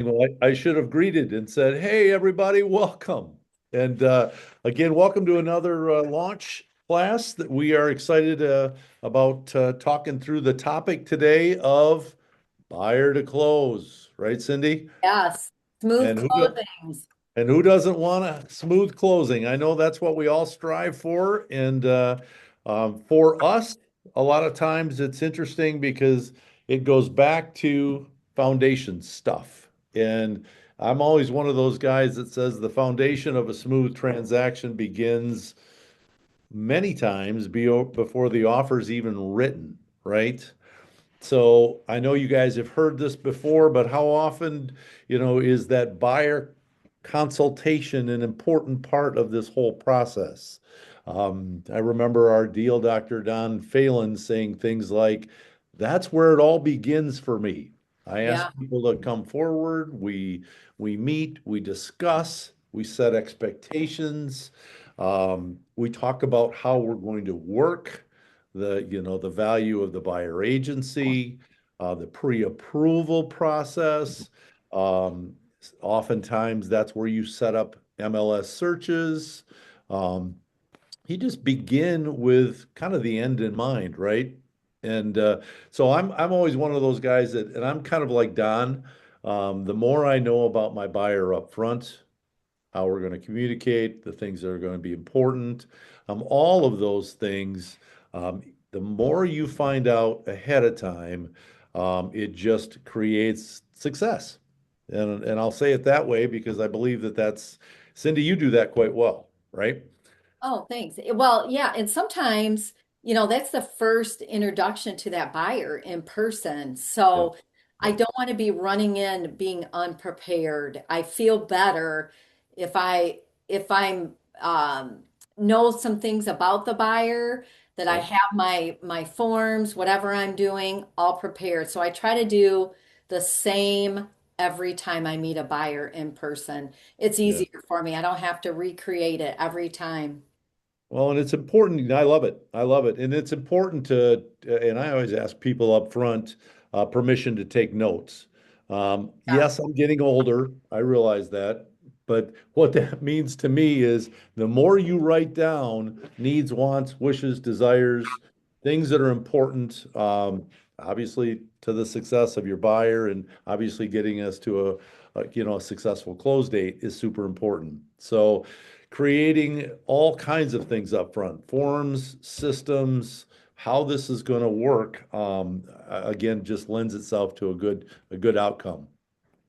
Well, I should have greeted and said, "Hey, everybody, welcome." And again, welcome to another launch class that we are excited about talking through the topic today of buyer to close, right, Cindy? Yes, smooth And closings. who doesn't want a smooth closing? I know that's what we all strive for. And for us, a lot of times it's interesting because it goes back to foundation stuff. And I'm always one of those guys that says the foundation of a smooth transaction begins many times before the offer's even written, right? So I know you guys have heard this before, but how often, is that buyer consultation an important part of this whole process? I remember our deal Dr. Don Phelan saying things like, "That's where it all begins for me. I ask Yeah, people to come forward, we meet, we discuss, we set expectations, we talk about how we're going to work." The value of the buyer agency, the pre-approval process. Um, Oftentimes that's where you set up MLS searches. Um, you just begin with kind of the end in mind, right? And so I'm always one of those guys that, and I'm kind of like Don. The more I know about my buyer up front, how we're going to communicate, the things that are going to be important, all of those things. Um, the more you find out ahead of time, it just creates success. And I'll say it that way because I believe that that's, Cindy, you do that quite well, right? oh, thanks. Well, yeah, and sometimes, that's the first introduction to that buyer in person. Yeah. So I Yeah. don't want to be running in being unprepared. I feel better if I'm know some things about the buyer, that I Yep. have my forms, whatever I'm doing, all prepared. So I try to do the same every time I meet a buyer in person. It's Yeah. easier for me. I don't have to recreate it every time. Well, and it's important. I love it. I love it. And it's important and I always ask people up front, permission to take notes. Yeah. Yes, I'm getting older. I realize that. But what that means to me is the more you write down needs, wants, wishes, desires, things that are important, obviously to the success of your buyer and obviously getting us to a successful close date is super important. So, creating all kinds of things up front, forms, systems, how this is going to work, again, just lends itself to a good outcome.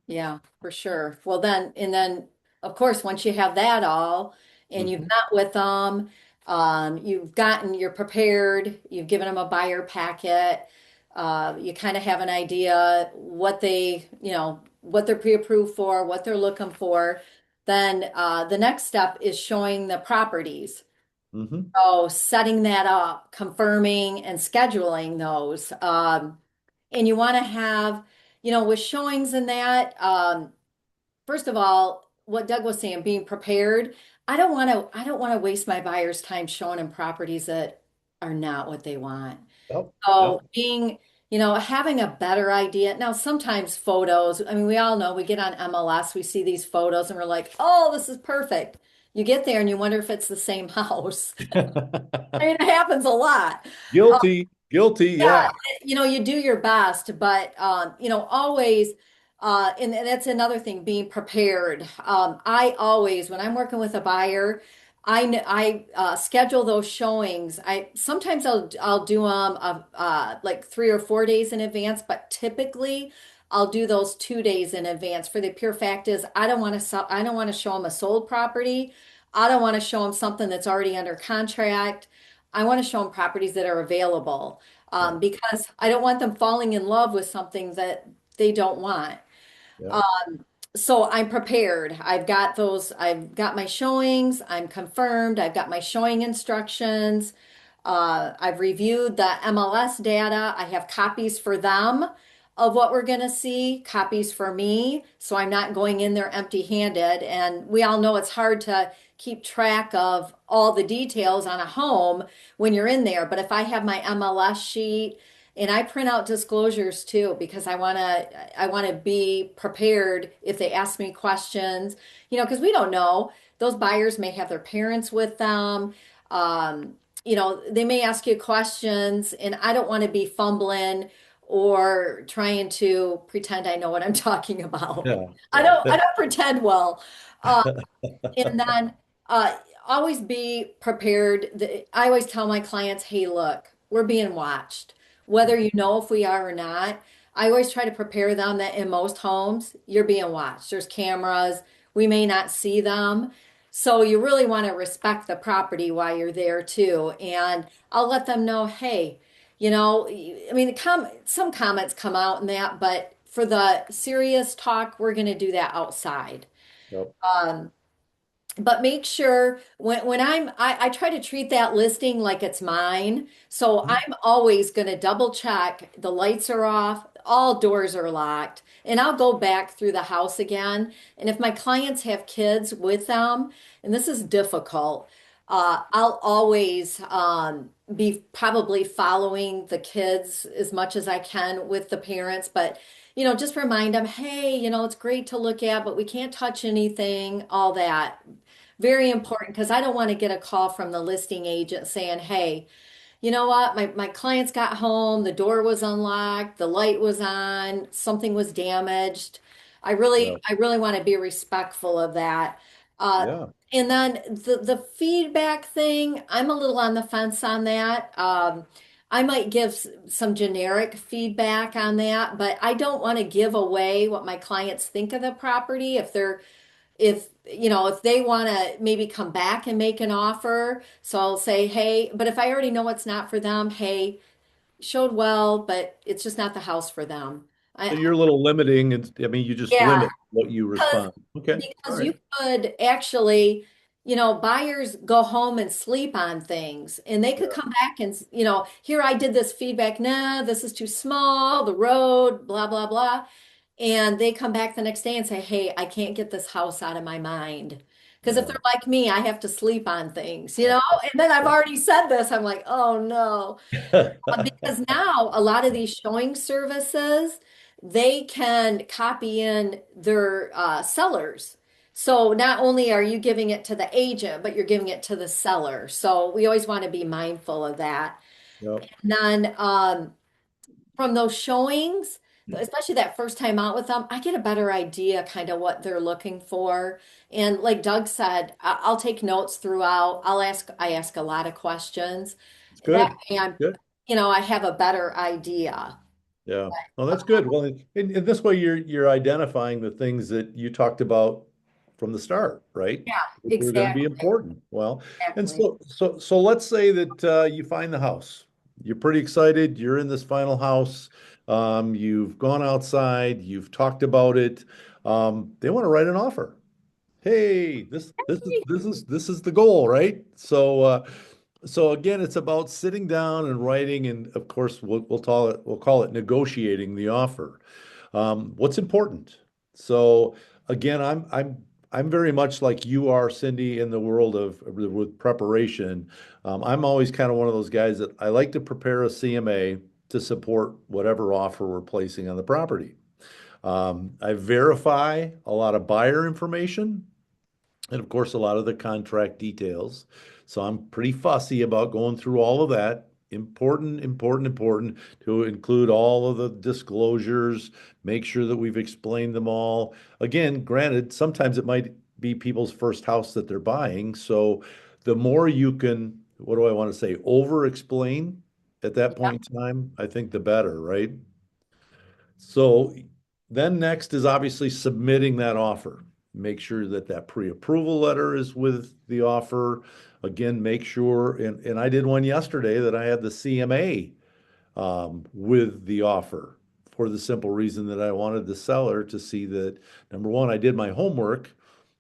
Yeah, for sure. Well, then, of course, once you have that all and you've Mhm. met with them, you're prepared, you've given them a buyer packet, you kind of have an idea what they're pre-approved for, what they're looking for. Then the next step is showing the properties. Mhm. So setting that up, confirming and scheduling those. And you want to have, with showings and that, first of all, what Doug was saying, being prepared. I don't want to waste my buyer's time showing them properties that are not what they want. Yep. Yep. So having a better idea. Now, sometimes photos, I mean, we all know we get on MLS, we see these photos and we're like, oh, this is perfect. You get there and you wonder if it's the same house. I mean, it happens a lot. Guilty, guilty, Yeah, yeah. you do your best, but always, and that's another thing, being prepared. I always, when I'm working with a buyer, I schedule those showings. I sometimes I'll do them like 3 or 4 days in advance, but typically I'll do those 2 days in advance. For the pure fact is, I don't want to show them a sold property. I don't want to show them something that's already under contract. I want to show them properties that are available Yeah. because I don't want them falling in love with something that they don't want. Yeah. So I'm prepared. I've got my showings, I'm confirmed, I've got my showing instructions. I've reviewed the MLS data. I have copies for them of what we're going to see, copies for me, so I'm not going in there empty-handed. And we all know it's hard to keep track of all the details on a home when you're in there. But if I have my MLS sheet And I print out disclosures too because I want to be prepared if they ask me questions, because we don't know. Those buyers may have their parents with them. Um, they may ask you questions, and I don't want to be fumbling or trying to pretend I know what I'm talking about. Yeah, I yeah. don't I don't pretend well. Uh, and then always be prepared. I always tell my clients, hey, look, we're being watched. Whether you know if we are or not, I always try to prepare them that in most homes, you're being watched. There's cameras. We may not see them. So you really want to respect the property while you're there too. And I'll let them know, hey, I mean, some comments come out in that, but for the serious talk, we're going to do that outside. Yep, Um, but make sure when I try to treat that listing like it's mine. So I'm always going to double check the lights are off, all doors are locked, and I'll go back through the house again. And if my clients have kids with them, and this is difficult, I'll always be probably following the kids as much as I can with the parents, but just remind them, hey, it's great to look at, but we can't touch anything, all that. Very important because I don't want to get a call from the listing agent saying, hey, you know what? My clients got home, the door was unlocked, the light was on, something was damaged. I yeah, really, I really want to be respectful of that. Uh, yeah. and then the feedback thing, I'm a little on the fence on that. I might give some generic feedback on that, but I don't want to give away what my clients think of the property if they want to maybe come back and make an offer. So I'll say, hey, but if I already know it's not for them, hey, showed well, but it's just not the house for them. So I you're a little limiting, and I mean, you just Yeah, limit what you because respond. Okay, all because right. you could actually, buyers go home and sleep on things, and they could Yeah, come back and, here I did this feedback. Nah, this is too small, the road, blah, blah, blah. And they come back the next day and say, hey, I can't get this house out of my mind. Because if they're yeah, like me, I have to sleep on things. And then I've already said this. I'm like, oh no. Because now a lot of these showing services, they can copy in their sellers. So not only are you giving it to the agent, but you're giving it to the seller. So we always want to be mindful of that. yep. And then from those showings, especially that first time out with them, I get a better idea kind of what they're looking for. And like Doug said, I'll take notes throughout. I ask a lot of questions. It's That good. way Good. I have a better idea. Yeah. Well, that's good. Well, in this way, you're identifying the things that you talked about from the start, right? Yeah, Which are going to be exactly. important. Well, and Exactly. so let's say that you find the house. You're pretty excited. You're in this final house. You've gone outside. You've talked about it. They want to write an offer. Hey, this is the goal, right? So again, it's about sitting down and writing, and of course, we'll call it negotiating the offer. What's important? So again, I'm very much like you are, Cindy, in the world of with preparation. I'm always kind of one of those guys that I like to prepare a CMA to support whatever offer we're placing on the property. I verify a lot of buyer information and of course, a lot of the contract details. So I'm pretty fussy about going through all of that. Important, important, important to include all of the disclosures, make sure that we've explained them all. Again, granted, sometimes it might be people's first house that they're buying. So the more you can, what do I want to say, over explain at that point in time, I think the better, right? So then next is obviously submitting that offer. Make sure that that pre-approval letter is with the offer. Again, make sure, and I did one yesterday that I had the CMA with the offer for the simple reason that I wanted the seller to see that, number one, I did my homework.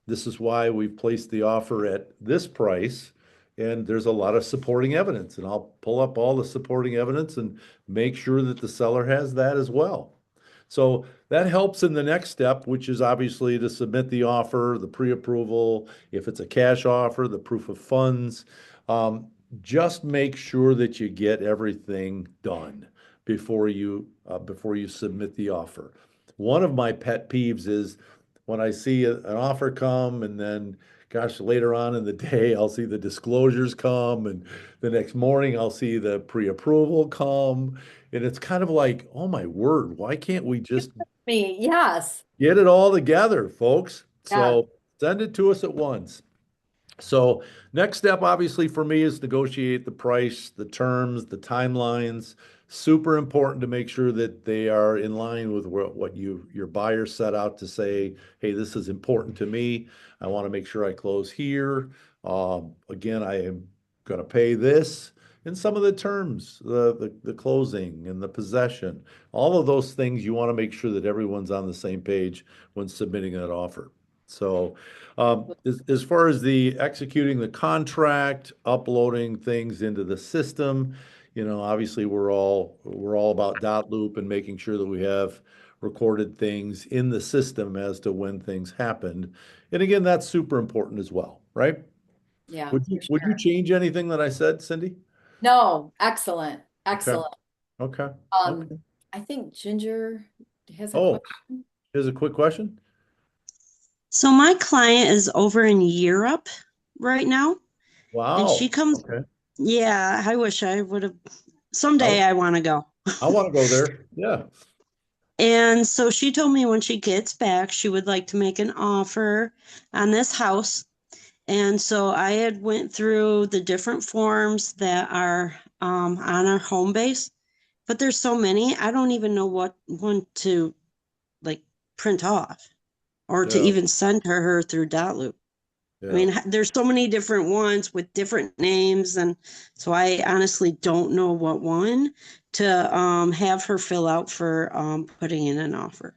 This is why we've placed the offer at this price. And there's a lot of supporting evidence, and I'll pull up all the supporting evidence and make sure that the seller has that as well. So that helps in the next step, which is obviously to submit the offer, the pre-approval. If it's a cash offer, the proof of funds. Um, just make sure that you get everything done before you submit the offer. One of my pet peeves is when I see an offer come and then, gosh, later on in the day, I'll see the disclosures come, and the next morning I'll see the pre-approval come. And it's kind of like, oh my word, why can't we just Me, yes. get it all together, folks? Yes. So send it to us at once. So next step, obviously, for me is negotiate the price, the terms, the timelines. Super important to make sure that they are in line with what your buyer set out to say, hey, this is important to me. I want to make sure I close here. Again, I am going to pay this. And some of the terms, the closing and the possession, all of those things, you want to make sure that everyone's on the same page when submitting that offer. So as far as the executing the contract, uploading things into the system, obviously we're all about dot loop and making sure that we have recorded things in the system as to when things happened. And again, that's super important as well, right? Yeah, Would for you sure. change anything that I said, Cindy? No, excellent. Okay. Excellent. Okay. Um, Okay. I think Ginger has a Oh, question. here's a quick question. So my client is over in Europe right now, and she Wow. comes, Okay. yeah, I wish I would have. I, Someday I want to go. I want to go there. Yeah. And so she told me when she gets back, she would like to make an offer on this house. And so I had went through the different forms that are on our home base, but there's so many, I don't even know what one to like print off or to Yeah. even send her through Dotloop. I Yeah. mean, there's so many different ones with different names, and so I honestly don't know what one to have her fill out for putting in an offer.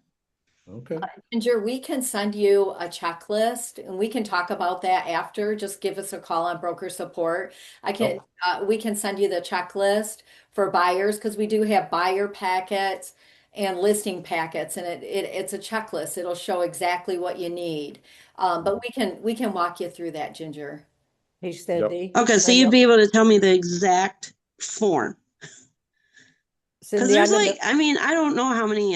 Okay. Ginger, we can send you a checklist and we can talk about that after. Just give us a call on broker support. Oh, We can send you the checklist for buyers because we do have buyer packets and listing packets, and it's a checklist. It'll show exactly what you need. But we can walk you through that, Ginger. Hey, yep. Cindy. Okay, so I you'd know, be able to tell me the exact form. Because Cindy, there's I'm in like, the, I mean, I don't know how many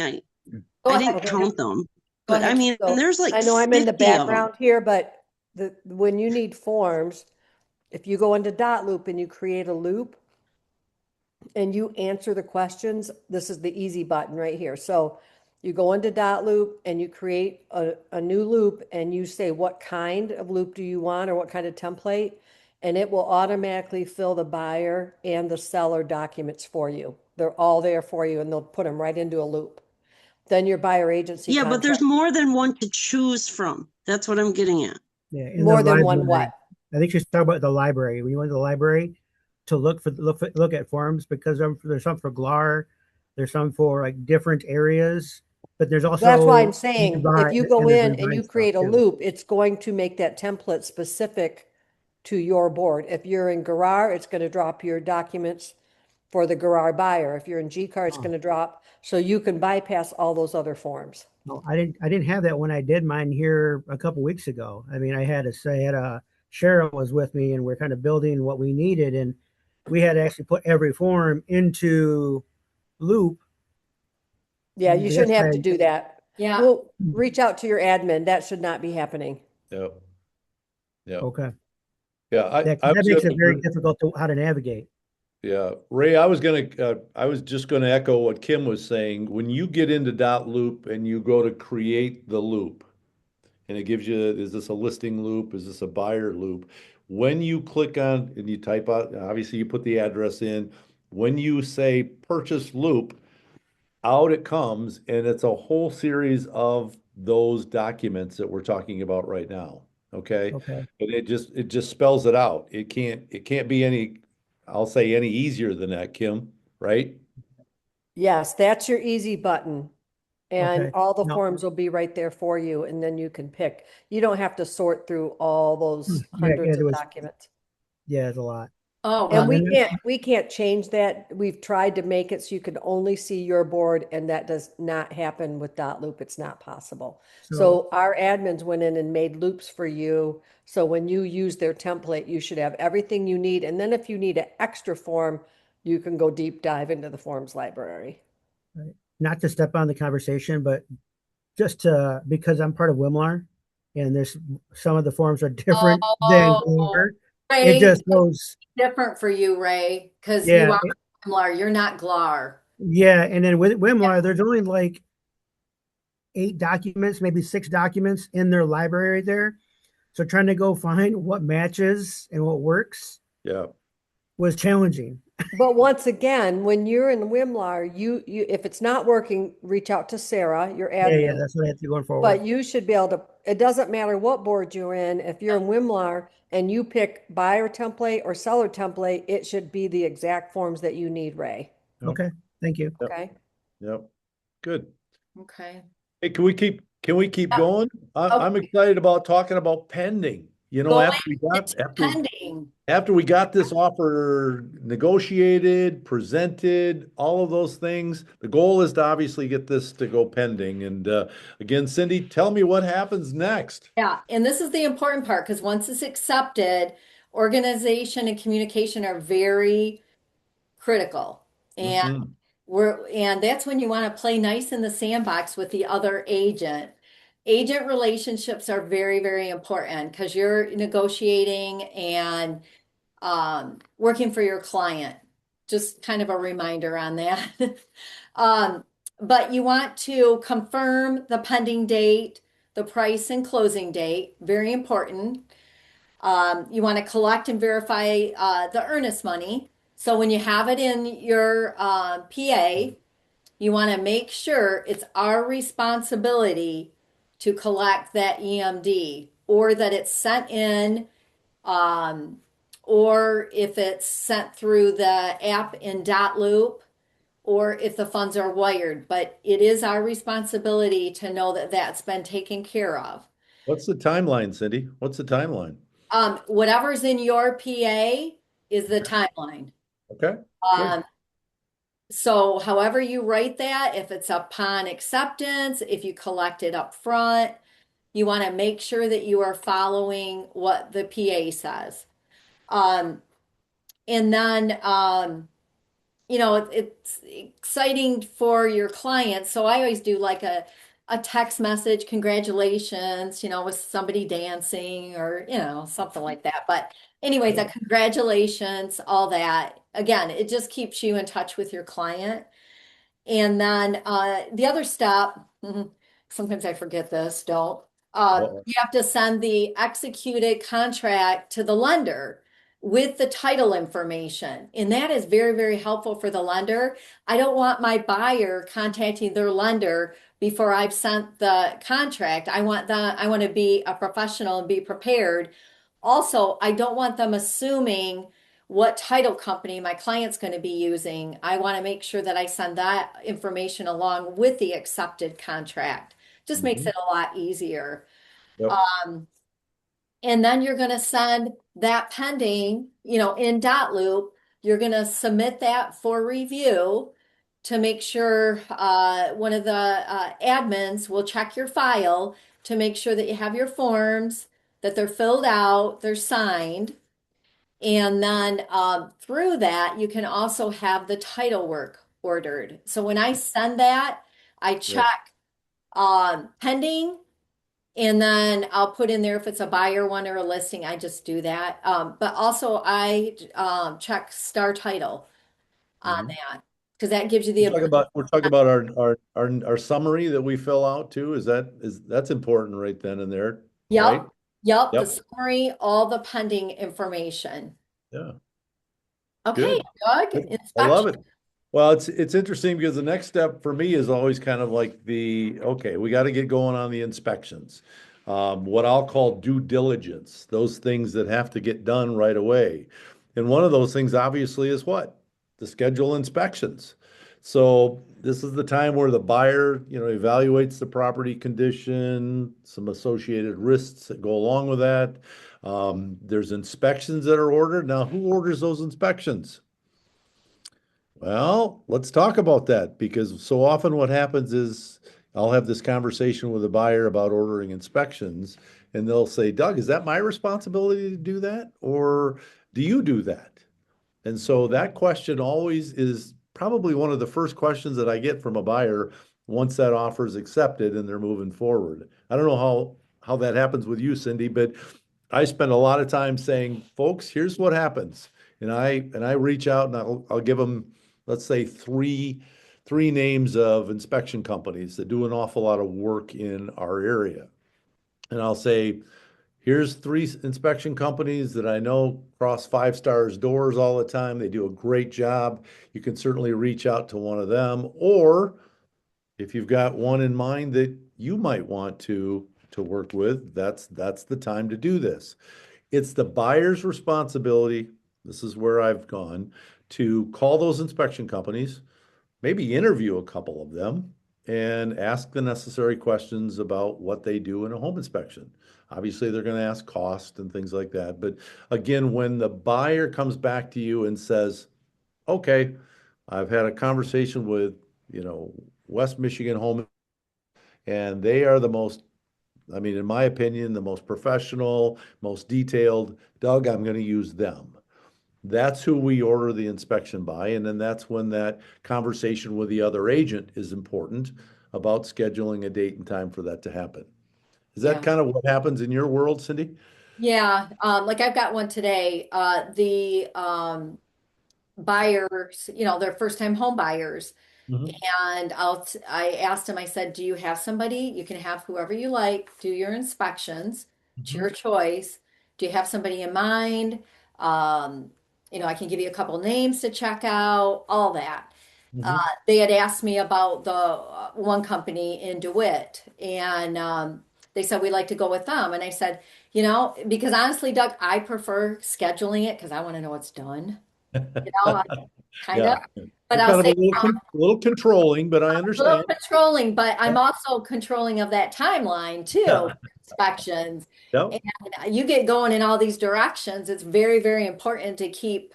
Go I ahead, didn't okay. Ginger. count them, Go but I ahead. mean, So there's like I know I'm in the 50 of them. background here, but when you need forms, if you go into dot loop and you create a loop and you answer the questions, this is the easy button right here. So you go into dot loop and you create a new loop and you say what kind of loop do you want or what kind of template, and it will automatically fill the buyer and the seller documents for you. They're all there for you and they'll put them right into a loop. Then your buyer agency Yeah, but there's contract, more than one to choose from. That's what I'm getting at. Yeah, in the more than one library. what? I think she's talking about the library. When you went to the library to look at forms, because there's some for GLAR, there's some for like different areas, but there's That's why I'm also saying, if revi you go and there's in and you revised stuff create a too. loop, it's going to make that template specific to your board. If you're in Garrar, it's going to drop your documents for the Garrar buyer. If you're in GCAR, it's Oh, going to drop, so you can bypass all those other forms. no, I didn't have that when I did mine here a couple weeks ago. I mean, I had a Cheryl was with me and we're kind of building what we needed, and we had to actually put every form into Loop. Yeah, And you that's shouldn't have why, to do that. Yeah. Well, reach out to your admin. That should not be happening. Yep. Yep. okay. Yeah. Yeah, I 'cause that was makes it very gonna, difficult to how to navigate. yeah, Ray, I was just gonna echo what Kim was saying. When you get into dot loop and you go to create the loop, and it gives you, is this a listing loop? Is this a buyer loop? When you click on and you type out, obviously you put the address in. When you say purchase loop, out it comes, and it's a whole series of those documents that we're talking about right now. Okay. Okay. And it just spells it out. It can't be any, I'll say any easier than that, Kim, right? Yes, that's your easy button. And Okay. all the Now, forms will be right there for you, and then you can pick. You don't have to sort through all those yeah, hundreds there of was, documents. yeah, it's a lot. Oh, And well, And then, we can't change that. We've tried to make it so you can only see your board, and that does not happen with dot loop. It's not possible. so, So our admins went in and made loops for you. So when you use their template, you should have everything you need. And then if you need an extra form, you can go deep dive into the forms library. Right. Not to step on the conversation, but because I'm part of Wimlar and there's some of the forms are different than Oh, GLAR. It Ray, just goes, different for you, Ray, because you yeah, are Glar, you're not Glar. yeah. And then with Yeah. Wimlar, there's only like 8 documents, maybe 6 documents in their library there. So trying to go find what matches and what works Yeah. was challenging. But once again, when you're in Wimlar, if it's not working, reach out to Sarah, your Yeah, admin. that's what I have to do going forward. But you should be able to, it doesn't matter what board you're in, if you're in Wimlar and you pick buyer template or seller template, it should be the exact forms that you need, Ray. Yep. Okay, thank you. Yep. Okay? Yep. Good. Okay. Hey, can we keep Yeah. going? I'm Okay. excited about talking about pending. You know, Going pending. after we got this offer negotiated, presented, all of those things, the goal is to obviously get this to go pending. And again, Cindy, tell me what happens next. Yeah, and this is the important part because once it's accepted, organization and communication are very critical. And Mhm. and that's when you want to play nice in the sandbox with the other agent. Agent relationships are very, very important because you're negotiating and working for your client. Just kind of a reminder on that. um, but you want to confirm the pending date, the price and closing date, very important. You want to collect and verify the earnest money. So when you have it in your PA, you want to make sure it's our responsibility to collect that EMD or that it's sent in, um, or if it's sent through the app in dot loop, or if the funds are wired. But it is our responsibility to know that that's been taken care of. What's the timeline, Cindy? What's the timeline? Whatever's in your PA is the timeline. Okay, good. Um, so however you write that, if it's upon acceptance, if you collect it up front, you want to make sure that you are following what the PA says. Um, and then it's exciting for your clients. So I always do like a text message, congratulations, with somebody dancing or, something like that. But anyways, a congratulations, all that. Again, it just keeps you in touch with your client. And then the other step, sometimes I forget this, don't. Uh-oh. You have to send the executed contract to the lender with the title information. And that is very, very helpful for the lender. I don't want my buyer contacting their lender before I've sent the contract. I want to be a professional and be prepared. Also, I don't want them assuming what title company my client's going to be using. I want to make sure that I send that information along with the accepted contract. Just makes Mhm. it a lot easier. Yep. And then you're going to send that pending, in dot loop. You're going to submit that for review to make sure one of the admins will check your file to make sure that you have your forms, that they're filled out, they're signed. And then through that, you can also have the title work ordered. So when I send that, I Yep. check pending, and then I'll put in there if it's a buyer one or a listing, I just do that. But also I check star title on Mhm. that because that gives you the We're talking about our summary that we fill out too. That's important right then and there, right? Yep, yep, the Yep. summary, all the pending information. Yeah. Okay, Good. Doug, Good. I love inspection. it. Well, it's interesting because the next step for me is always kind of like okay, we got to get going on the inspections. What I'll call due diligence, those things that have to get done right away. And one of those things obviously is what? The schedule inspections. So this is the time where the buyer, evaluates the property condition, some associated risks that go along with that. There's inspections that are ordered. Now, who orders those inspections? Well, let's talk about that because so often what happens is I'll have this conversation with a buyer about ordering inspections, and they'll say, Doug, is that my responsibility to do that? Or do you do that? And so that question always is probably one of the first questions that I get from a buyer once that offer is accepted and they're moving forward. I don't know how that happens with you, Cindy, but I spend a lot of time saying, folks, here's what happens. And I reach out and I'll give them, let's say, three names of inspection companies that do an awful lot of work in our area. And I'll say, here's three inspection companies that I know cross 5 stars doors all the time. They do a great job. You can certainly reach out to one of them, or if you've got one in mind that you might want to work with, that's the time to do this. It's the buyer's responsibility. This is where I've gone to call those inspection companies, maybe interview a couple of them, and ask the necessary questions about what they do in a home inspection. Obviously, they're going to ask cost and things like that. But again, when the buyer comes back to you and says, okay, I've had a conversation with, West Michigan Home, and they are the most, I mean, in my opinion, the most professional, most detailed. Doug, I'm going to use them. That's who we order the inspection by. And then that's when that conversation with the other agent is important about scheduling a date and time for that to happen. Is that Yeah. kind of what happens in your world, Cindy? Yeah, like I've got one today. The buyers, they're first time home buyers. Mhm. And I asked him, I said, do you have somebody? You can have whoever you like do your inspections. It's Mhm. your choice. Do you have somebody in mind? Um, I can give you a couple names to check out, all that. Mhm. They had asked me about the one company in DeWitt, and they said we'd like to go with them. And I said, because honestly, Doug, I prefer scheduling it because I want to know it's done. I kind of, Yeah. but You're I'll kind of say, a little controlling, but I a little understand. controlling, but I'm also controlling of that timeline too, inspections. Yep. And you get going in all these directions. It's very, very important to keep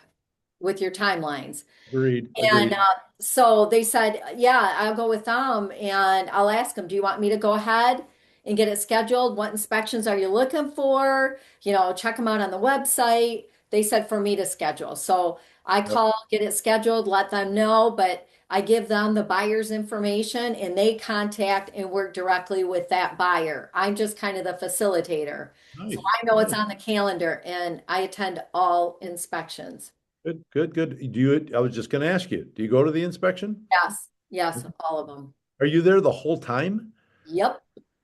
with your timelines. Agreed. And Agreed. so they said, yeah, I'll go with them and I'll ask them, do you want me to go ahead and get it scheduled? What inspections are you looking for? Check them out on the website. They said for me to schedule. So I Yep. call, get it scheduled, let them know, but I give them the buyer's information and they contact and work directly with that buyer. I'm just kind of the facilitator. So Nice. I know it's Nice. on the calendar and I attend all inspections. Good, good, good. I was just going to ask you, do you go to the inspection? Yes, yes, all of them. Are you there the whole time? Yep,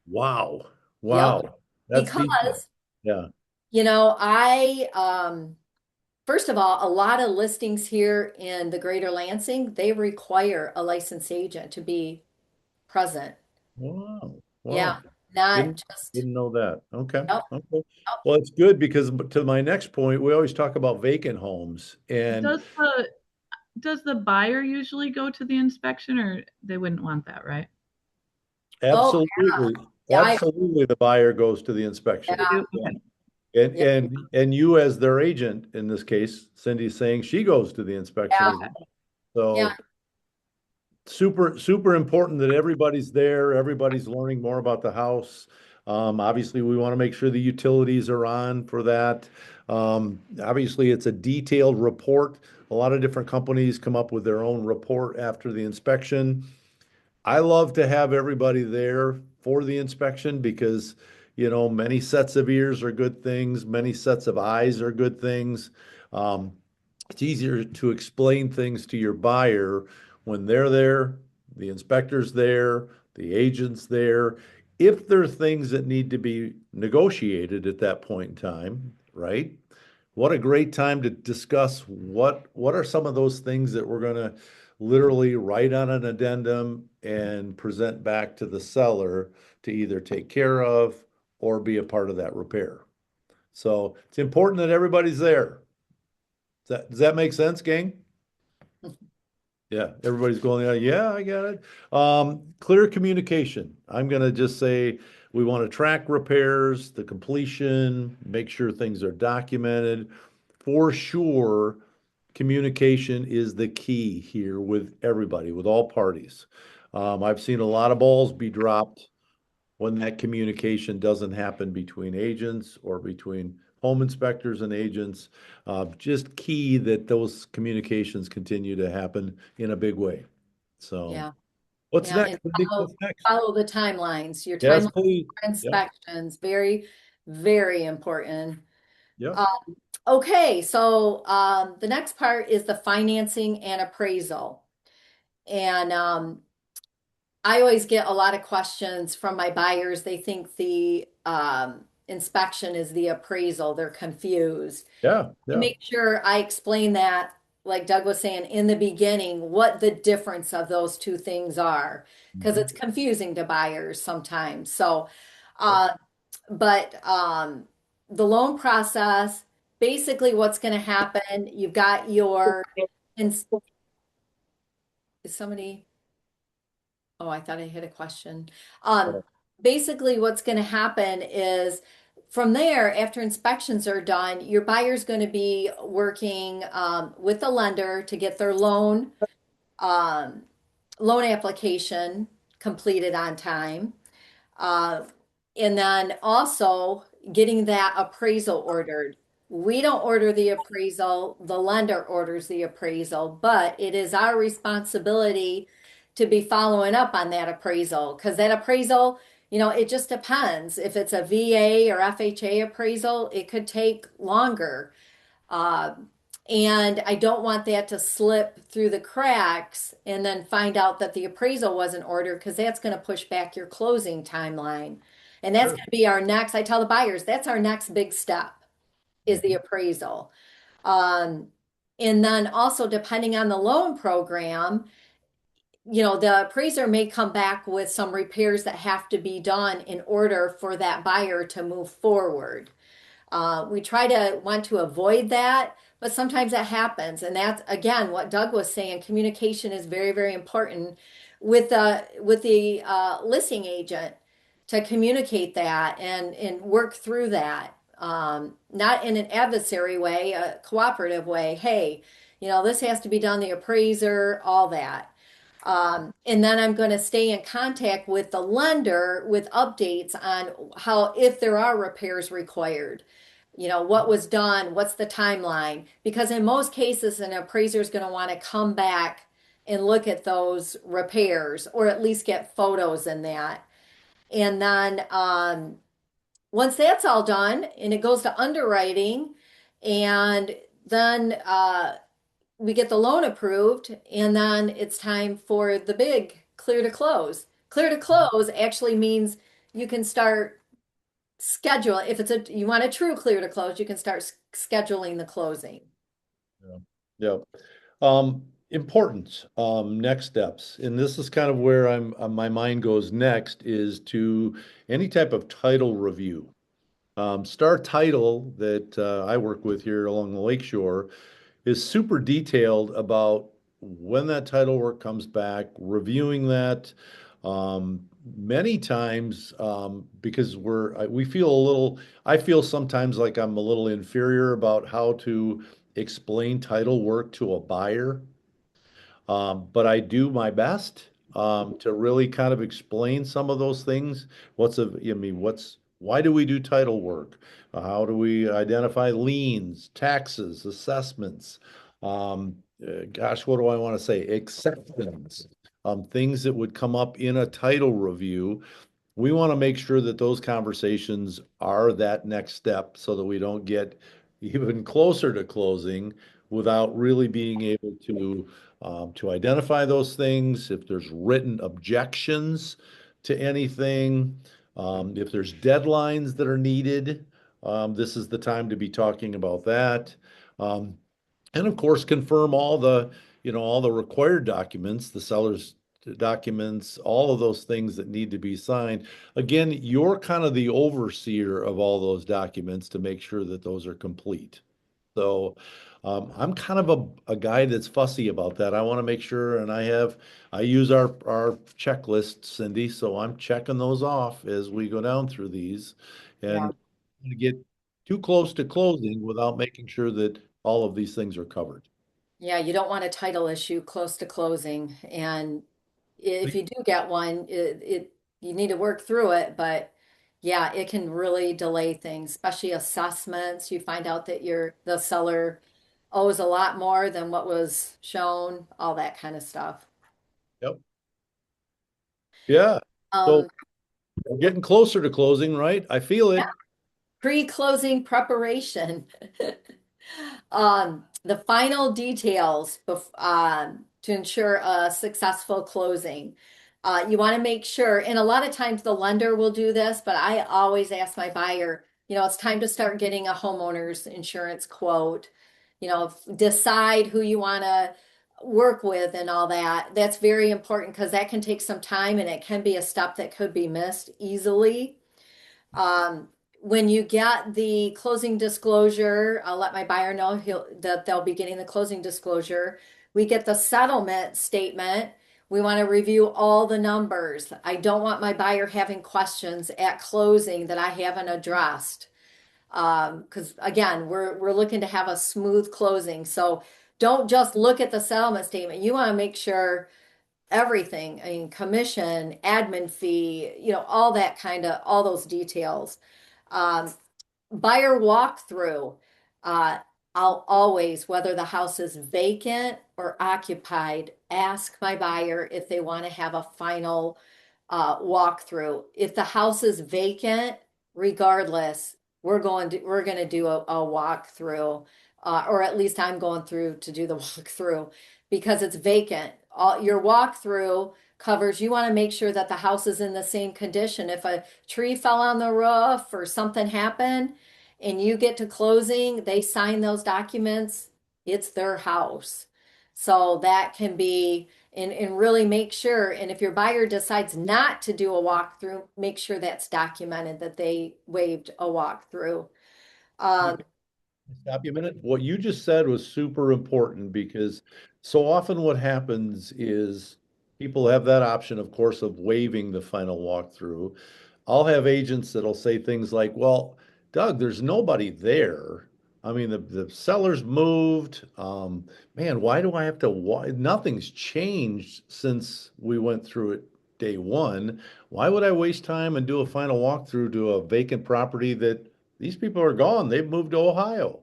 Wow. yep. Wow. That's detailed. Because, Yeah. I first of all, a lot of listings here in the greater Lansing, they require a licensed agent to be present. Wow. Yeah, Wow. not Didn't just, didn't know that. Okay. yep, Okay. yep. Well, it's good because to my next point, we always talk about vacant homes and Does the buyer usually go to the inspection, or they wouldn't want that, right? Oh, absolutely, yeah, absolutely the buyer goes to the They inspection. yeah, do? Yeah. Okay. And yeah, and you as their agent in this case, Cindy's saying she goes to the inspection yeah, as well. yeah. So super, super important that everybody's there, everybody's learning more about the house. Obviously, we want to make sure the utilities are on for that. Obviously, it's a detailed report. A lot of different companies come up with their own report after the inspection. I love to have everybody there for the inspection because, many sets of ears are good things, many sets of eyes are good things. Um, it's easier to explain things to your buyer when they're there, the inspector's there, the agent's there. If there are things that need to be negotiated at that point in time, right? What a great time to discuss what are some of those things that we're gonna literally write on an addendum and present back to the seller to either take care of or be a part of that repair. So it's important that everybody's there. Does that make sense, gang? Yeah, everybody's going, yeah, I got it. Clear communication. I'm gonna just say we want to track repairs, the completion, make sure things are documented. For sure, communication is the key here with everybody, with all parties. I've seen a lot of balls be dropped when that communication doesn't happen between agents or between home inspectors and agents. Just key that those communications continue to happen in a big way. So Yeah. what's Yeah. next? And Cindy? follow, What's next? follow the timelines. Your Yes, timeline please. for Yep, inspections, very, very important. yep. Uh, okay. So the next part is the financing and appraisal. And I always get a lot of questions from my buyers. They think the inspection is the appraisal. They're confused. Yeah, yeah. Make sure I explain that, like Doug was saying in the beginning, what the difference of those two things are, because Mhm. it's confusing to buyers sometimes. So, Yep. uh, but the loan process, basically, what's going to happen? You've got your, is somebody? Oh, I thought I had a question. Um, Oh, basically, what's going to happen is from there, after inspections are done, your buyer's going to be working with the lender to get their um, loan application completed on time. Uh, and then also getting that appraisal ordered. We don't order the appraisal, the lender orders the appraisal, but it is our responsibility to be following up on that appraisal because that appraisal, it just depends. If it's a VA or FHA appraisal, it could take longer. Uh, and I don't want that to slip through the cracks and then find out that the appraisal wasn't ordered because that's going to push back your closing timeline. And that's sure. going to be our next, I tell the buyers, that's our next big step is the Mhm. appraisal. Um, and then also depending on the loan program, the appraiser may come back with some repairs that have to be done in order for that buyer to move forward. We try to want to avoid that, but sometimes that happens. And that's again what Doug was saying. Communication is very, very important with the listing agent to communicate that and work through that. Not in an adversary way, a cooperative way. Hey, this has to be done, the appraiser, all that. And then I'm going to stay in contact with the lender with updates on how, if there are repairs required, what was done, what's the timeline? Because in most cases, an appraiser is going to want to come back and look at those repairs or at least get photos in that. And then once that's all done and it goes to underwriting, and then we get the loan approved, and then it's time for the big clear to close. Clear to close actually means you can start schedule. If you want a true clear to close, you can start scheduling the closing. Yeah. Yeah. Importance, next steps, and this is kind of where my mind goes next is to any type of title review. Star Title that I work with here along the lake shore is super detailed about when that title work comes back, reviewing that. Many times, because we feel a little, I feel sometimes like I'm a little inferior about how to explain title work to a buyer. But I do my best to really kind of explain some of those things. Why do we do title work? How do we identify liens, taxes, assessments? Gosh, what do I want to say? Exceptions, things that would come up in a title review. We want to make sure that those conversations are that next step so that we don't get even closer to closing without really being able to identify those things, if there's written objections to anything, if there's deadlines that are needed, this is the time to be talking about that. Um, and of course, confirm all the required documents, the seller's documents, all of those things that need to be signed. Again, you're kind of the overseer of all those documents to make sure that those are complete. So I'm kind of a guy that's fussy about that. I want to make sure, and I use our checklists, Cindy, so I'm checking those off as we go down through these Yeah. and to get too close to closing without making sure that all of these things are covered. Yeah, you don't want a title issue close to closing. And if you do get one, you need to work through it, but Yeah, it can really delay things, especially assessments. You find out that the seller owes a lot more than what was shown, all that kind of stuff. Yep. Yeah. So Um, we're getting closer to closing, right? I feel yeah, it. pre-closing preparation. The final details to ensure a successful closing. You want to make sure, and a lot of times the lender will do this, but I always ask my buyer, it's time to start getting a homeowner's insurance quote. Decide who you want to work with and all that. That's very important because that can take some time and it can be a step that could be missed easily. Um, when you get the closing disclosure, I'll let my buyer know that they'll be getting the closing disclosure. We get the settlement statement. We want to review all the numbers. I don't want my buyer having questions at closing that I haven't addressed. Because again, we're looking to have a smooth closing. So don't just look at the settlement statement. You want to make sure everything, I mean, commission, admin fee, all that all those details. Um, Buyer walkthrough. Uh, I'll always, whether the house is vacant or occupied, ask my buyer if they want to have a final walkthrough. If the house is vacant, regardless, we're going to do a walkthrough, or at least I'm going through to do the walkthrough because it's vacant. Your walkthrough covers, you want to make sure that the house is in the same condition. If a tree fell on the roof or something happened and you get to closing, they sign those documents, it's their house. So that can be, and really make sure, and if your buyer decides not to do a walkthrough, make sure that's documented that they waived a walkthrough. Um, Stop you a minute. What you just said was super important because so often what happens is people have that option, of course, of waiving the final walkthrough. I'll have agents that'll say things like, well, Doug, there's nobody there. I mean, the seller's moved. Man, why do I have to Nothing's changed since we went through it day one. Why would I waste time and do a final walkthrough to a vacant property that these people are gone? They've moved to Ohio.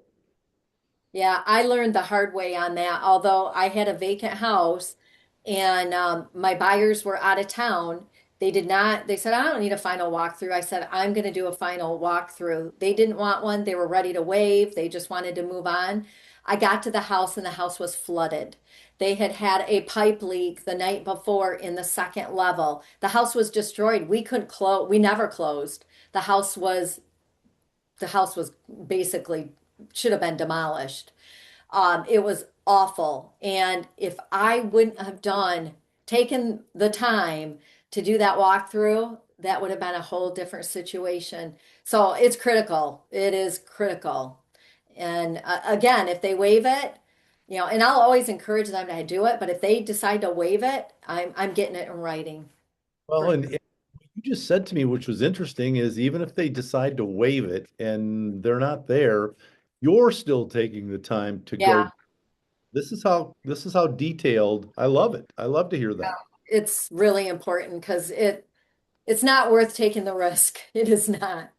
Yeah, I learned the hard way on that. Although I had a vacant house and my buyers were out of town, they did not, they said, I don't need a final walkthrough. I said, I'm going to do a final walkthrough. They didn't want one. They were ready to waive. They just wanted to move on. I got to the house and the house was flooded. They had had a pipe leak the night before in the second level. The house was destroyed. We couldn't close. We never closed. The house was the house was basically should have been demolished. It was awful. And if I wouldn't have taken the time to do that walkthrough, that would have been a whole different situation. So it's critical. It is critical. And again, if they waive it, and I'll always encourage them to do it, but if they decide to waive it, I'm getting it in writing. Well, For and what you just said to me, which was interesting, is even if they decide to waive it and they're not there, you're still taking the time to Yeah, go. This is how detailed. I love it. I love to hear that. it's really important because it's not worth taking the risk. It is not.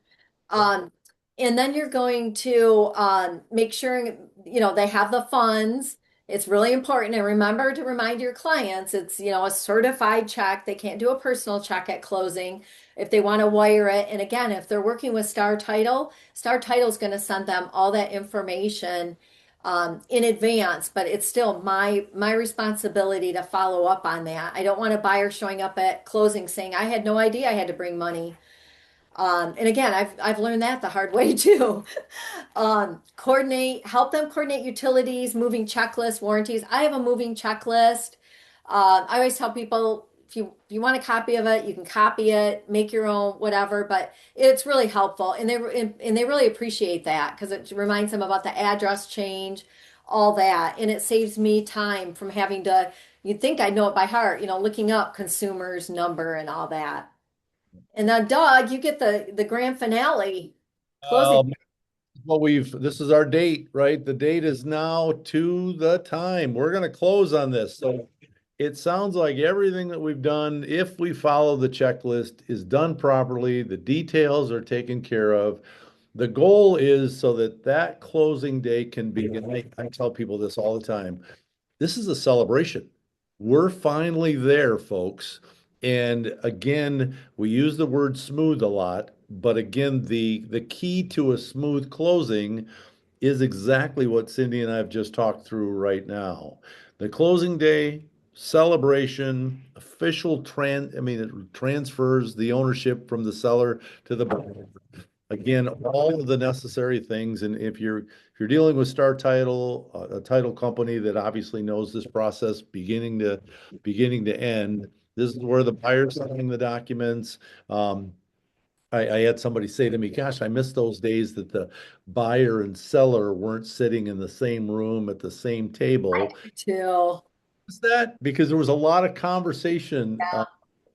Um, and then you're going to make sure, they have the funds. It's really important. And remember to remind your clients, it's, a certified check. They can't do a personal check at closing if they want to wire it. And again, if they're working with Star Title is going to send them all that information in advance, but it's still my responsibility to follow up on that. I don't want a buyer showing up at closing saying, I had no idea I had to bring money. And again, I've learned that the hard way too. Help them coordinate utilities, moving checklists, warranties. I have a moving checklist. I always tell people if you want a copy of it, you can copy it, make your own, whatever. But it's really helpful, and they really appreciate that because it reminds them about the address change, all that, and it saves me time from having to. You'd think I know it by heart, looking up consumers number and all that. And then, Doug, you get the grand finale closing. Um, this is our date, right? The date is now to the time. We're going to close on this. So it sounds like everything that we've done, if we follow the checklist, is done properly. The details are taken care of. The goal is so that that closing day can be, and I tell people this all the time, this is a celebration. We're finally there, folks. And again, we use the word smooth a lot, but again, the key to a smooth closing is exactly what Cindy and I have just talked through right now. The closing day, celebration, official I mean, it transfers the ownership from the seller to the buyer. Again, all of the necessary things. And if you're dealing with Star Title, a title company that obviously knows this process beginning to end, this is where the buyer's signing the documents. I had somebody say to me, gosh, I miss those days that the buyer and seller weren't sitting in the same room at the same table. Till, Is that because there was a lot of conversation yeah,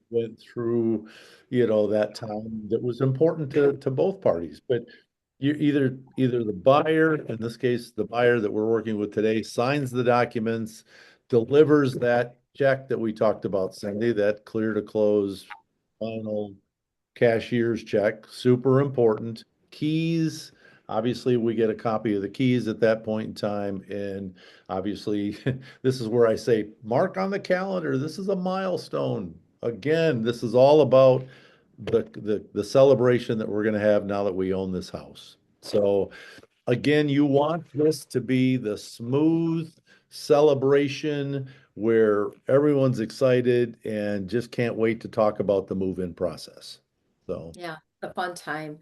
went through, that time that was important to both parties. But you either the buyer, in this case, the buyer that we're working with today, signs the documents, delivers that check that we talked about, Cindy, that clear to close final cashier's check, super important. Keys, obviously, we get a copy of the keys at that point in time. And obviously, this is where I say, mark on the calendar, this is a milestone. Again, this is all about the celebration that we're going to have now that we own this house. So again, you want this to be the smooth celebration where everyone's excited and just can't wait to talk about the move-in process. So, yeah, a fun time.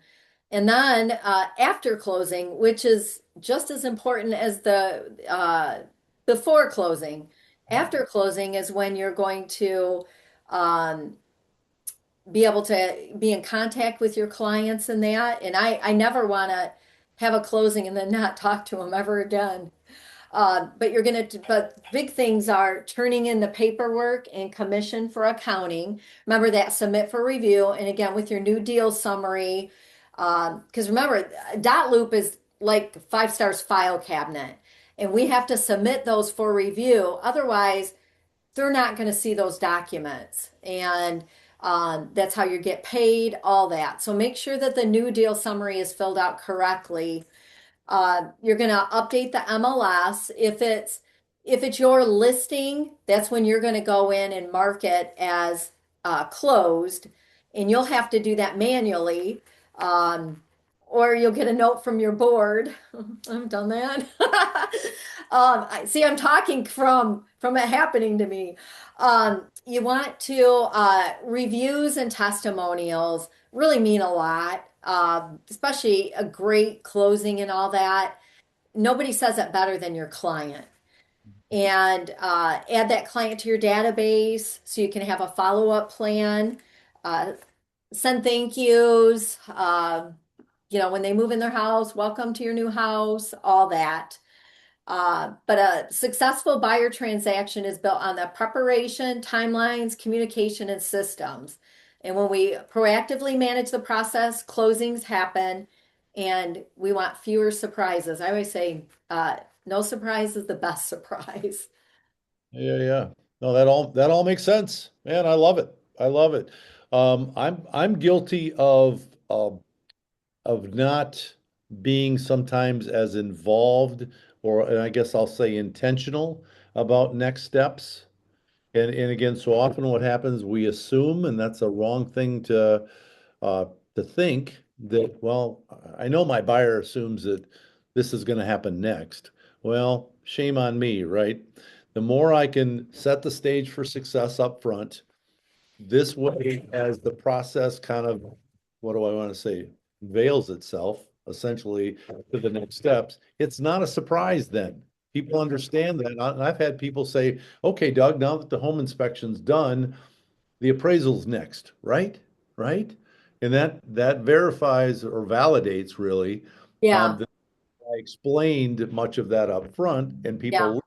And then after closing, which is just as important as the before closing, after closing is when you're going to um, be able to be in contact with your clients and that. And I never want to have a closing and then not talk to them ever again. But big things are turning in the paperwork and commission for accounting. Remember that submit for review. And again, with your new deal summary, because remember, dot loop is like Five Stars file cabinet, and we have to submit those for review. Otherwise, they're not going to see those documents. And that's how you get paid, all that. So make sure that the new deal summary is filled out correctly. You're going to update the MLS. If it's your listing, that's when you're going to go in and mark it as closed, and you'll have to do that manually, or you'll get a note from your board. I've done that. I'm talking from it happening to me. You want to reviews and testimonials really mean a lot, especially a great closing and all that. Nobody says it better than your client. And add that client to your database so you can have a follow-up plan. Uh, Send thank yous. When they move in their house, welcome to your new house, all that. But a successful buyer transaction is built on the preparation, timelines, communication, and systems. And when we proactively manage the process, closings happen, and we want fewer surprises. I always say, no surprise is the best surprise. yeah, yeah. No, that all makes sense. Man, I love it. I love it. I'm guilty of not being sometimes as involved, or and I guess I'll say intentional about next steps. And again, so often what happens, we assume, and that's a wrong thing uh, to think that, well, I know my buyer assumes that this is going to happen next. Well, shame on me, right? The more I can set the stage for success up front, this way, as the process kind of, what do I want to say, veils itself essentially to the next steps, it's not a surprise then. People understand that. And I've had people say, okay, Doug, now that the home inspection's done, the appraisal's next, right? Right? And that verifies or validates really Yeah, that I explained much of that up front and yeah, people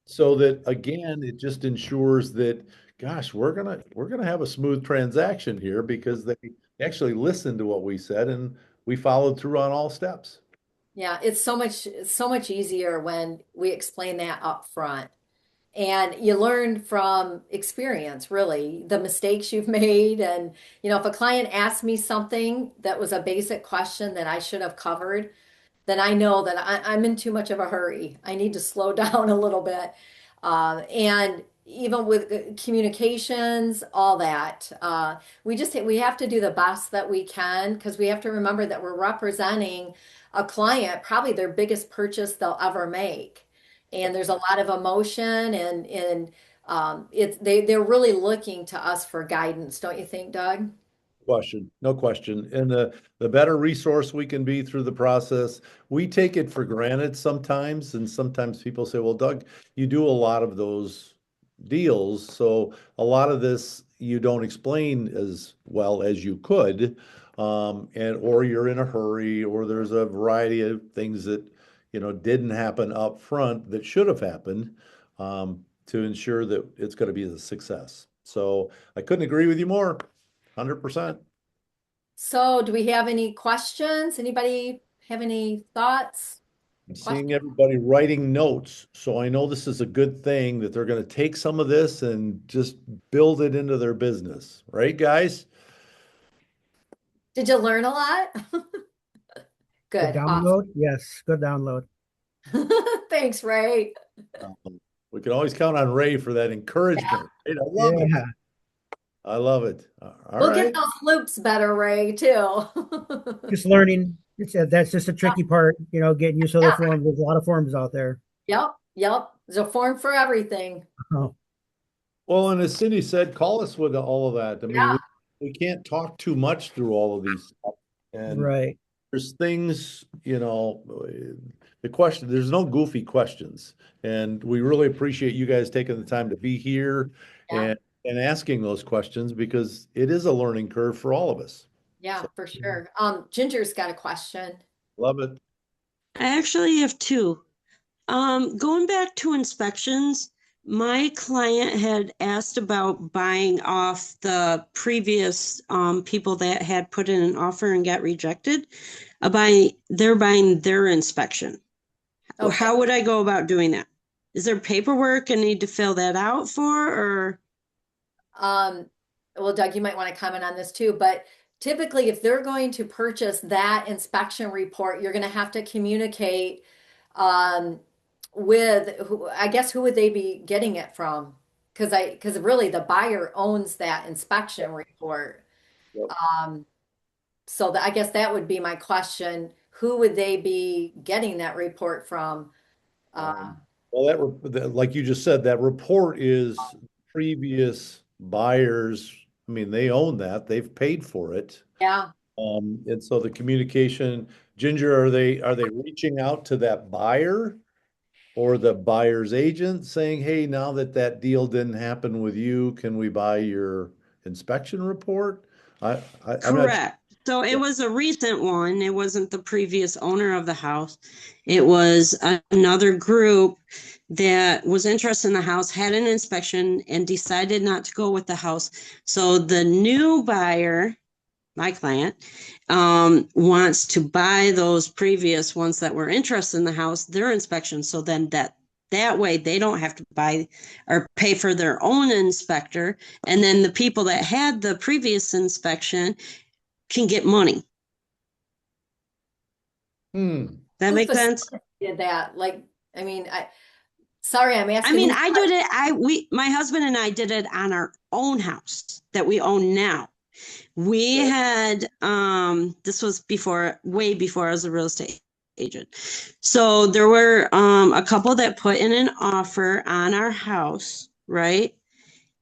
so that again, it just ensures that, gosh, we're gonna have a smooth transaction here because they actually listened to what we said and we followed through on all steps. yeah. It's so much easier when we explain that up front. And you learn from experience, really, the mistakes you've made. And, if a client asks me something that was a basic question that I should have covered, then I know that I'm in too much of a hurry. I need to slow down a little bit. And even with communications, all that, we have to do the best that we can because we have to remember that we're representing a client, probably their biggest purchase they'll ever make. And there's a lot of emotion and they're really looking to us for guidance, don't you think, Doug? Question, no question. And the better resource we can be through the process, we take it for granted sometimes. And sometimes people say, well, Doug, you do a lot of those deals. So a lot of this you don't explain as well as you could. Or you're in a hurry, or there's a variety of things that, didn't happen up front that should have happened, to ensure that it's going to be a success. So I couldn't agree with you more. 100%. So, do we have any questions? Anybody have any thoughts? I'm seeing Questions? everybody writing notes, so I know this is a good thing that they're going to take some of this and just build it into their business, right, guys? Did you learn a lot? Good Good. Awesome. download. Yes, good download. Thanks, Ray. We can always count on Ray for that encouragement. Right? I love it. Yeah, I love it. All We'll get right. those loops better, Ray, too. just learning. That's just a tricky part, getting used to the Yeah. forms. There's a lot of forms out there. Yep. There's a form for everything. Oh, Well, and as Cindy said, call us with all of that. I mean, Yeah. we can't talk too much through all of these stuff. And right. there's things, there's no goofy questions. And we really appreciate you guys taking the time to be here Yeah. and asking those questions because it is a learning curve for all of us. Yeah, So, for sure. Ginger's got a question. love it. I actually have two. Going back to inspections, my client had asked about buying off the previous people that had put in an offer and got rejected. They're buying their inspection. Okay. How would I go about doing that? Is there paperwork I need to fill that out for, or? Well, Doug, you might want to comment on this too, but typically if they're going to purchase that inspection report, you're going to have to communicate with who would they be getting it from? Because really the buyer owns that inspection report. Yep. So I guess that would be my question. Who would they be getting that report from? Well, like you just said, that report is previous buyers. I mean, they own that. They've paid for it. Yeah. And so the communication, Ginger, are they reaching out to that buyer or the buyer's agent saying, hey, now that that deal didn't happen with you, can we buy your inspection report? I'm not Correct. So it was a recent one. It wasn't the previous owner of the house. It was another group that was interested in the house, had an inspection, and decided not to go with the house. So the new buyer, my client, wants to buy those previous ones that were interested in the house, their inspection. So then that way they don't have to buy or pay for their own inspector. And then the people that had the previous inspection can get money. That makes sense? Did that? Sorry, I'm asking. I mean, I did it. My husband and I did it on our own house that we own now. We had, this was way before I was a real estate agent. So there were a couple that put in an offer on our house, right?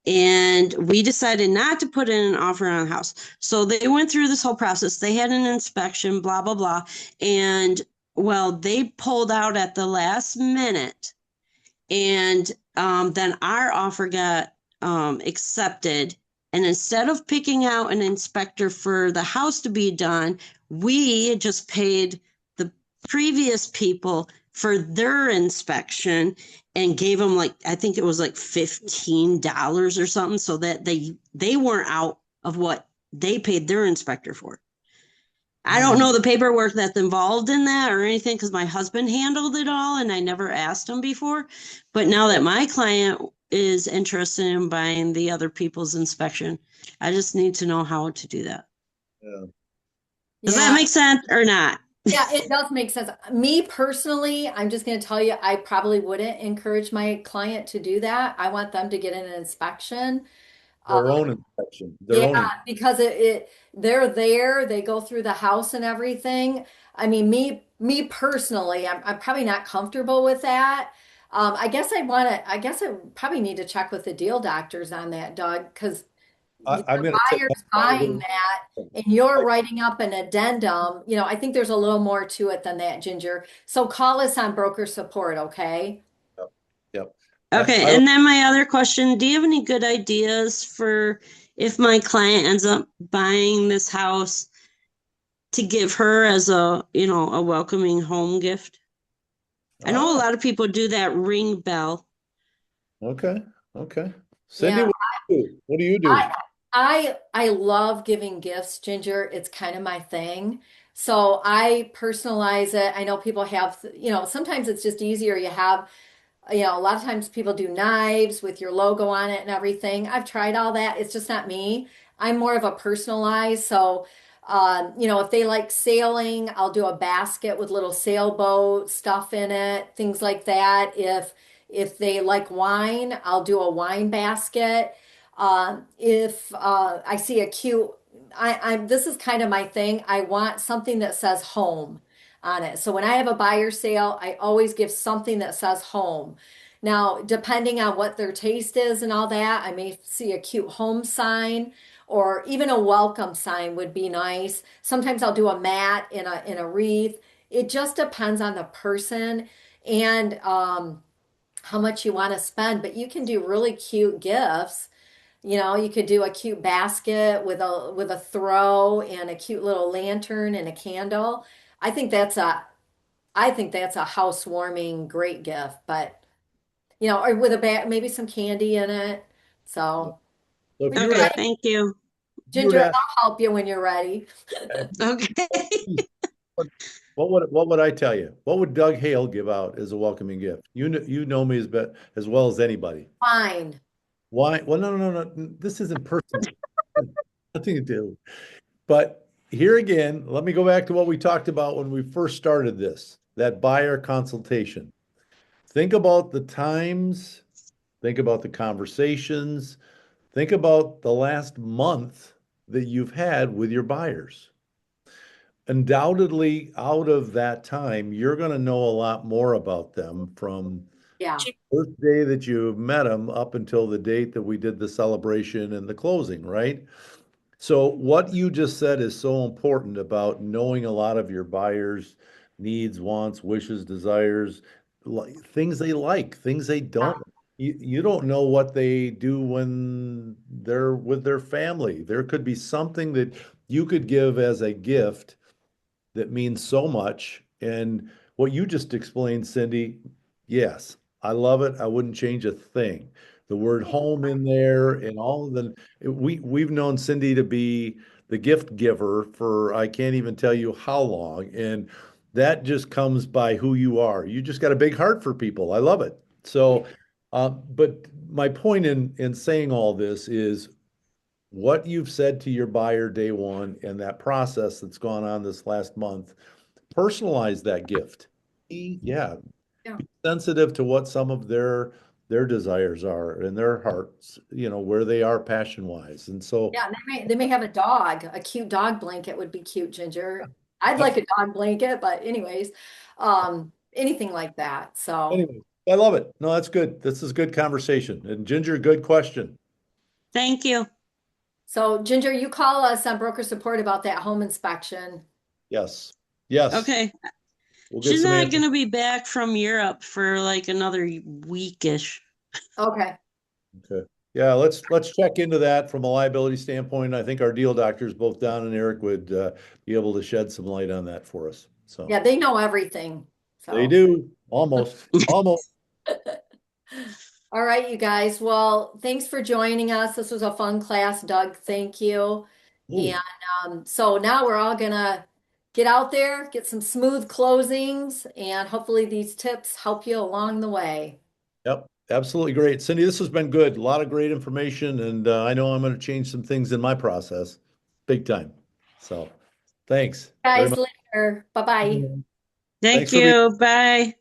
And we decided not to put in an offer on the house. So they went through this whole process. They had an inspection, blah, blah, blah. And well, they pulled out at the last minute. And then our offer got accepted. And instead of picking out an inspector for the house to be done, we just paid the previous people for their inspection and gave them I think it was $15 or something, so that they weren't out of what they paid their inspector for. I don't know the paperwork that's involved in that or anything because my husband handled it all and I never asked him before. But now that my client is interested in buying the other people's inspection, I just need to know how to do that. Yeah. Does that Yeah. make sense or not? Yeah, it does make sense. Me personally, I'm just going to tell you, I probably wouldn't encourage my client to do that. I want them to get an inspection. Uh, Their own inspection, their yeah, own. because they're there, they go through the house and everything. I mean, me personally, I'm probably not comfortable with that. I guess I probably need to check with the deal doctors on that, Doug, because I'm the going to take my buyer's buying advisor. that and you're writing up an addendum, I think there's a little more to it than that, Ginger. So call us on broker support, okay? Yep. Yep. Okay, I and then my other question, do you have any good ideas for if my client ends up buying this house to give her as a welcoming home gift? I know a ah, lot of people do that ring bell. okay. Okay. Cindy, Yeah. what do you do? I love giving gifts, Ginger. It's kind of my thing. So I personalize it. I know people have, sometimes it's just easier. A lot of times people do knives with your logo on it and everything. I've tried all that. It's just not me. I'm more of a personalized. So, if they like sailing, I'll do a basket with little sailboat stuff in it, things like that. If they like wine, I'll do a wine basket. If I see a cute, this is kind of my thing. I want something that says home on it. So when I have a buyer sale, I always give something that says home. Now, depending on what their taste is and all that, I may see a cute home sign or even a welcome sign would be nice. Sometimes I'll do a mat in a wreath. It just depends on the person and how much you want to spend, but you can do really cute gifts. You could do a cute basket with a throw and a cute little lantern and a candle. I think that's a I think that's a housewarming great gift, but or with a bag, maybe some candy in it. So, So if what you do were you to Okay, guys, ask, thank you. if you were to Ginger, ask, I'll help you when you're ready. Okay. what, what would I tell you? What would Doug Hale give out as a welcoming gift? You know me as well as anybody. Fine. Why? Well, no, no, no, no. This isn't personal. Nothing to do. But here again, let me go back to what we talked about when we first started this, that buyer consultation. Think about the times, think about the conversations, think about the last month that you've had with your buyers. Undoubtedly, out of that time, you're going to know a lot more about them from Yeah. first day that you met them up until the date that we did the celebration and the closing, right? So what you just said is so important about knowing a lot of your buyers' needs, wants, wishes, desires, things they like, things they don't. You don't know what they do when they're with their family. There could be something that you could give as a gift that means so much. And what you just explained, Cindy, yes, I love it. I wouldn't change a thing. The word home in there and all of we've known Cindy to be the gift giver for I can't even tell you how long. And that just comes by who you are. You just got a big heart for people. I love it. So, but my point in saying all this is what you've said to your buyer day one and that process that's gone on this last month, personalize that gift. Yeah, Yeah. be sensitive to what some of their desires are and their hearts, where they are passion wise. And so Yeah, and they may have a dog. A cute dog blanket would be cute, Ginger. I'd like a dog blanket, but anyways, anything like that. So, anyway, I love it. No, that's good. This is good conversation. And Ginger, good question. Thank you. Ginger, you call us on broker support about that home inspection. Yes. Yes. Okay. We'll get She's some not answers. gonna be back from Europe for like another weekish. Okay. Okay. Yeah, let's check into that from a liability standpoint. I think our deal doctors, both Don and Eric, would be able to shed some light on that for us. So Yeah, they know everything. they So, do almost, almost. all right, you guys. Well, thanks for joining us. This was a fun class, Doug. Thank you. And Ooh, so now we're all gonna get out there, get some smooth closings, and hopefully these tips help you along the way. Yep, absolutely great. Cindy, this has been good. A lot of great information, and I know I'm going to change some things in my process, big time. So, thanks very Guys, much. later. Bye bye. Thank Thanks for being. you. Bye.